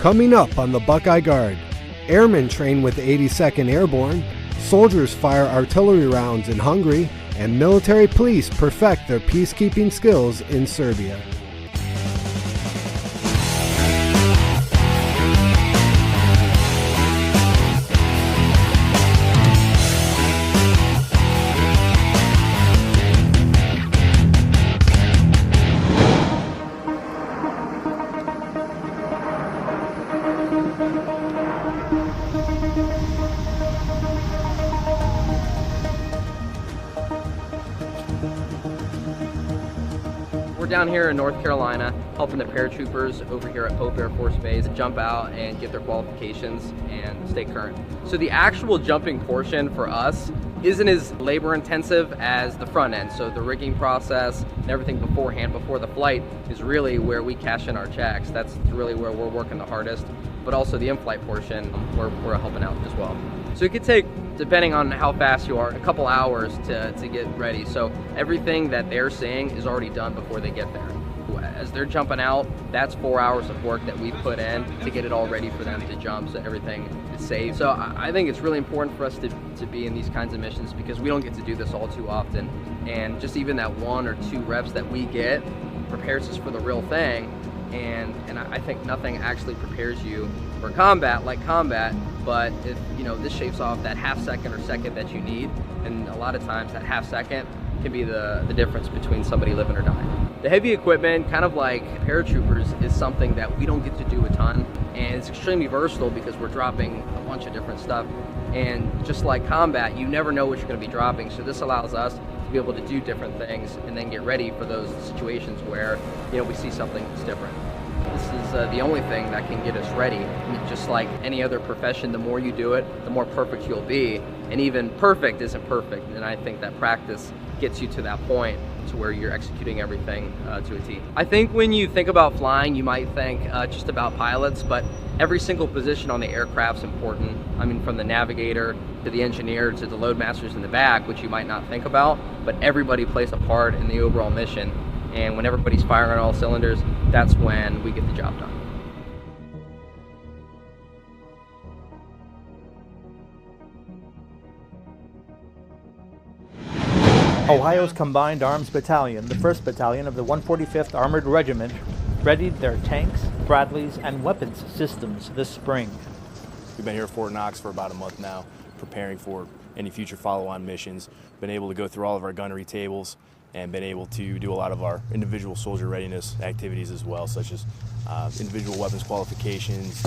Coming up on the Buckeye Guard, airmen train with the 82nd Airborne, soldiers fire artillery rounds in Hungary, and military police perfect their peacekeeping skills in Serbia. We're down here in North Carolina helping the paratroopers over here at Pope Air Force Base jump out and get their qualifications and stay current. So the actual jumping portion for us isn't as labor intensive as the front end. So the rigging process and everything beforehand, before the flight, is really where we cash in our checks. That's really where we're working the hardest, but also the in-flight portion, we're helping out as well. So it could take, depending on how fast you are, a couple hours to get ready. So everything that they're seeing is already done before they get there. As they're jumping out, that's 4 hours of work that we put in to get it all ready for them to jump so everything is safe. So I think it's really important for us to be in these kinds of missions because we don't get to do this all too often. And just even that 1 or 2 reps that we get prepares us for the real thing. And I think nothing actually prepares you for combat like combat, but if this shaves off that half second or second that you need, and a lot of times that half second can be the difference between somebody living or dying. The heavy equipment, kind of like paratroopers, is something that we don't get to do a ton, and it's extremely versatile because we're dropping a bunch of different stuff. And just like combat, you never know what you're going to be dropping, so this allows us to be able to do different things and then get ready for those situations where we see something that's different. This is the only thing that can get us ready. I mean, just like any other profession, the more you do it, the more perfect you'll be. And even perfect isn't perfect. And I think that practice gets you to that point to where you're executing everything to a T. I think when you think about flying, you might think just about pilots, but every single position on the aircraft's important. I mean, from the navigator to the engineer to the load masters in the back, which you might not think about, but everybody plays a part in the overall mission. And when everybody's firing on all cylinders, that's when we get the job done. Ohio's Combined Arms Battalion, the 1st Battalion of the 145th Armored Regiment, readied their tanks, Bradleys, and weapons systems this spring. We've been here at Fort Knox for about a month now, preparing for any future follow-on missions. Been able to go through all of our gunnery tables and been able to do a lot of our individual soldier readiness activities as well, such as individual weapons qualifications,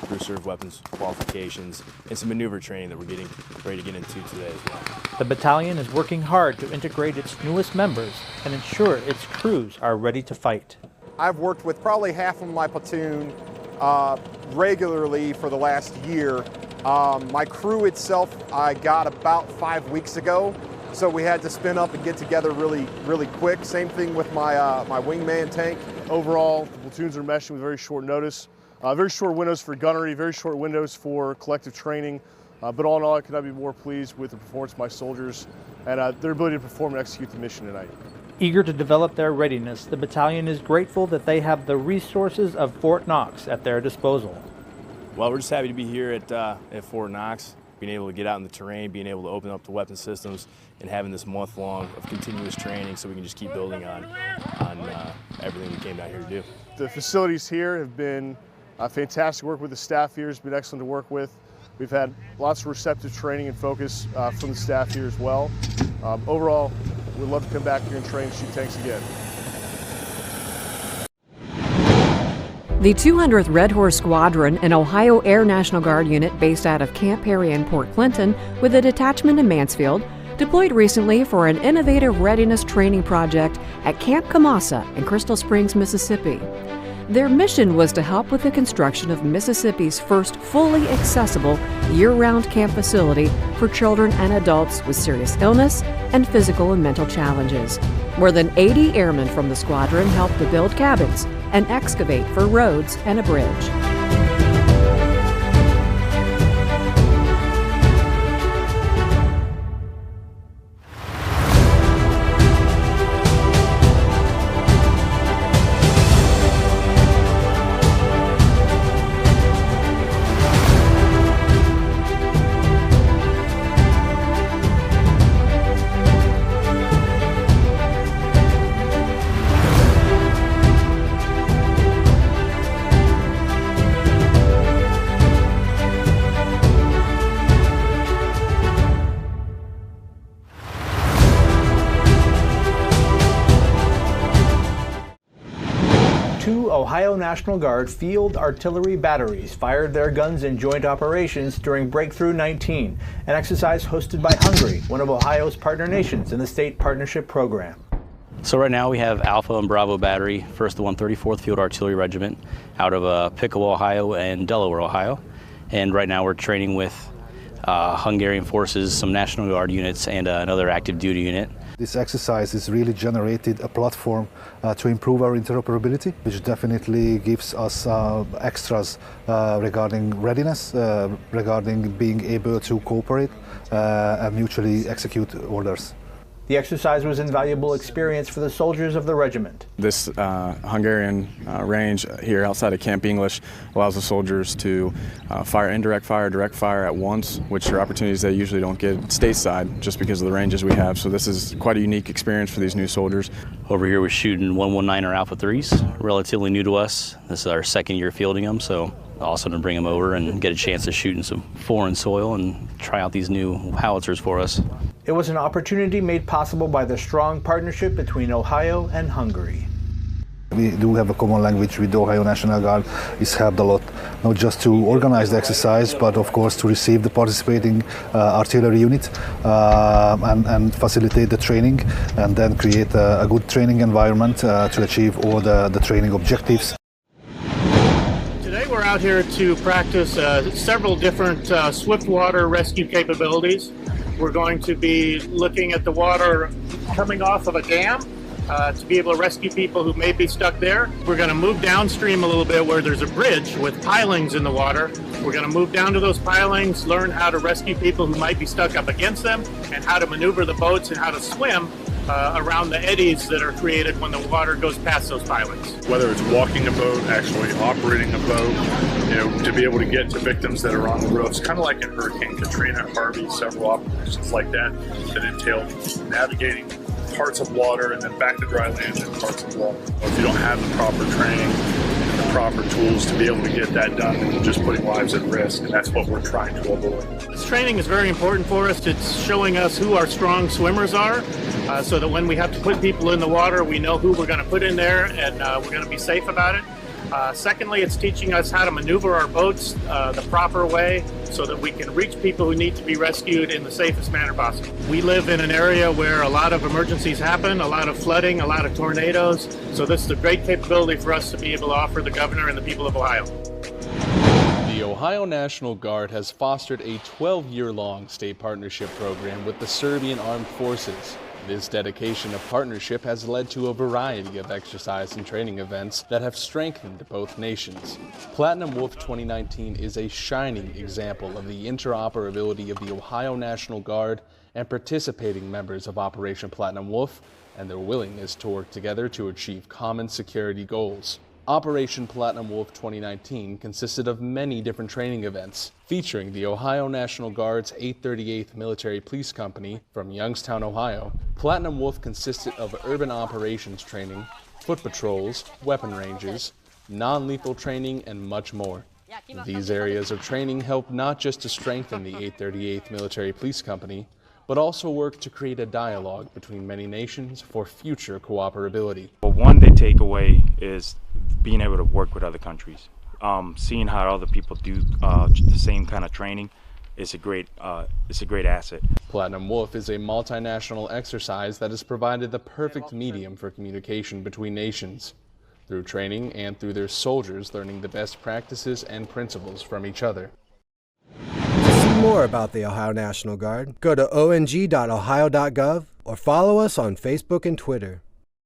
reserve weapons qualifications, and some maneuver training that we're getting ready to get into today as well. The battalion is working hard to integrate its newest members and ensure its crews are ready to fight. I've worked with probably half of my platoon regularly for the last year. My crew itself I got about 5 weeks ago. So we had to spin up and get together really quick. Same thing with my my wingman tank. Overall, the platoons are meshing with very short notice. Very short windows for gunnery, very short windows for collective training. But all in all, I could not be more pleased with the performance of my soldiers and their ability to perform and execute the mission tonight. Eager to develop their readiness, the battalion is grateful that they have the resources of Fort Knox at their disposal. Well, we're just happy to be here at Fort Knox, being able to get out in the terrain, being able to open up the weapon systems, and having this month long of continuous training so we can just keep building on everything we came down here to do. The facilities here have been fantastic. Work with the staff here has been excellent to work with. We've had lots of receptive training and focus from the staff here as well. Overall, we'd love to come back here and train and shoot tanks again. The 200th Red Horse Squadron, an Ohio Air National Guard unit based out of Camp Perry in Port Clinton with a detachment in Mansfield, deployed recently for an innovative readiness training project at Camp Kamasa in Crystal Springs, Mississippi. Their mission was to help with the construction of Mississippi's first fully accessible year-round camp facility for children and adults with serious illness and physical and mental challenges. More than 80 airmen from the squadron helped to build cabins and excavate for roads and a bridge. 2 Ohio National Guard Field Artillery batteries fired their guns in joint operations during Breakthrough 19, an exercise hosted by Hungary, one of Ohio's partner nations in the state partnership program. So right now we have Alpha and Bravo Battery, 1st the 134th Field Artillery Regiment, out of Pickle, Ohio and Delaware, Ohio. And right now we're training with Hungarian forces, some National Guard units, and another active duty unit. This exercise has really generated a platform to improve our interoperability, which definitely gives us extras regarding readiness, regarding being able to cooperate and mutually execute orders. The exercise was an invaluable experience for the soldiers of the regiment. This Hungarian range here outside of Camp English allows the soldiers to fire indirect fire, direct fire at once, which are opportunities they usually don't get stateside just because of the ranges we have. So this is quite a unique experience for these new soldiers. Over here we're shooting 119er Alpha 3s, relatively new to us. This is our second year fielding them, so awesome to bring them over and get a chance to shoot in some foreign soil and try out these new howitzers for us. It was an opportunity made possible by the strong partnership between Ohio and Hungary. We do have a common language with the Ohio National Guard. It's helped a lot, not just to organize the exercise, but of course to receive the participating artillery unit and facilitate the training, and then create a good training environment to achieve all the training objectives. Today we're out here to practice several different swift water rescue capabilities. We're going to be looking at the water coming off of a dam to be able to rescue people who may be stuck there. We're going to move downstream a little bit where there's a bridge with pilings in the water. We're going to move down to those pilings, learn how to rescue people who might be stuck up against them, and how to maneuver the boats and how to swim around the eddies that are created when the water goes past those pilings. Whether it's walking a boat, actually operating a boat, to be able to get to victims that are on the roofs, kind of like in Hurricane Katrina, Harvey, several operations like that entail navigating parts of water and then back to dry land and parts of water. If you don't have the proper training and the proper tools to be able to get that done, then you're just putting lives at risk, and that's what we're trying to avoid. This training is very important for us. It's showing us who our strong swimmers are, so that when we have to put people in the water, we know who we're going to put in there, and we're going to be safe about it. Secondly, it's teaching us how to maneuver our boats the proper way so that we can reach people who need to be rescued in the safest manner possible. We live in an area where a lot of emergencies happen, a lot of flooding, a lot of tornadoes, so this is a great capability for us to be able to offer the governor and the people of Ohio. The Ohio National Guard has fostered a 12-year-long state partnership program with the Serbian Armed Forces. This dedication of partnership has led to a variety of exercise and training events that have strengthened both nations. Platinum Wolf 2019 is a shining example of the interoperability of the Ohio National Guard and participating members of Operation Platinum Wolf and their willingness to work together to achieve common security goals. Operation Platinum Wolf 2019 consisted of many different training events, featuring the Ohio National Guard's 838th Military Police Company from Youngstown, Ohio. Platinum Wolf consisted of urban operations training, foot patrols, weapon ranges, non-lethal training, and much more. These areas of training help not just to strengthen the 838th Military Police Company, but also work to create a dialogue between many nations for future cooperability. Well, one they take away is being able to work with other countries. Seeing how other people do the same kind of training is a great asset. Platinum Wolf is a multinational exercise that has provided the perfect medium for communication between nations, through training and through their soldiers learning the best practices and principles from each other. To see more about the Ohio National Guard, go to ong.ohio.gov or follow us on Facebook and Twitter.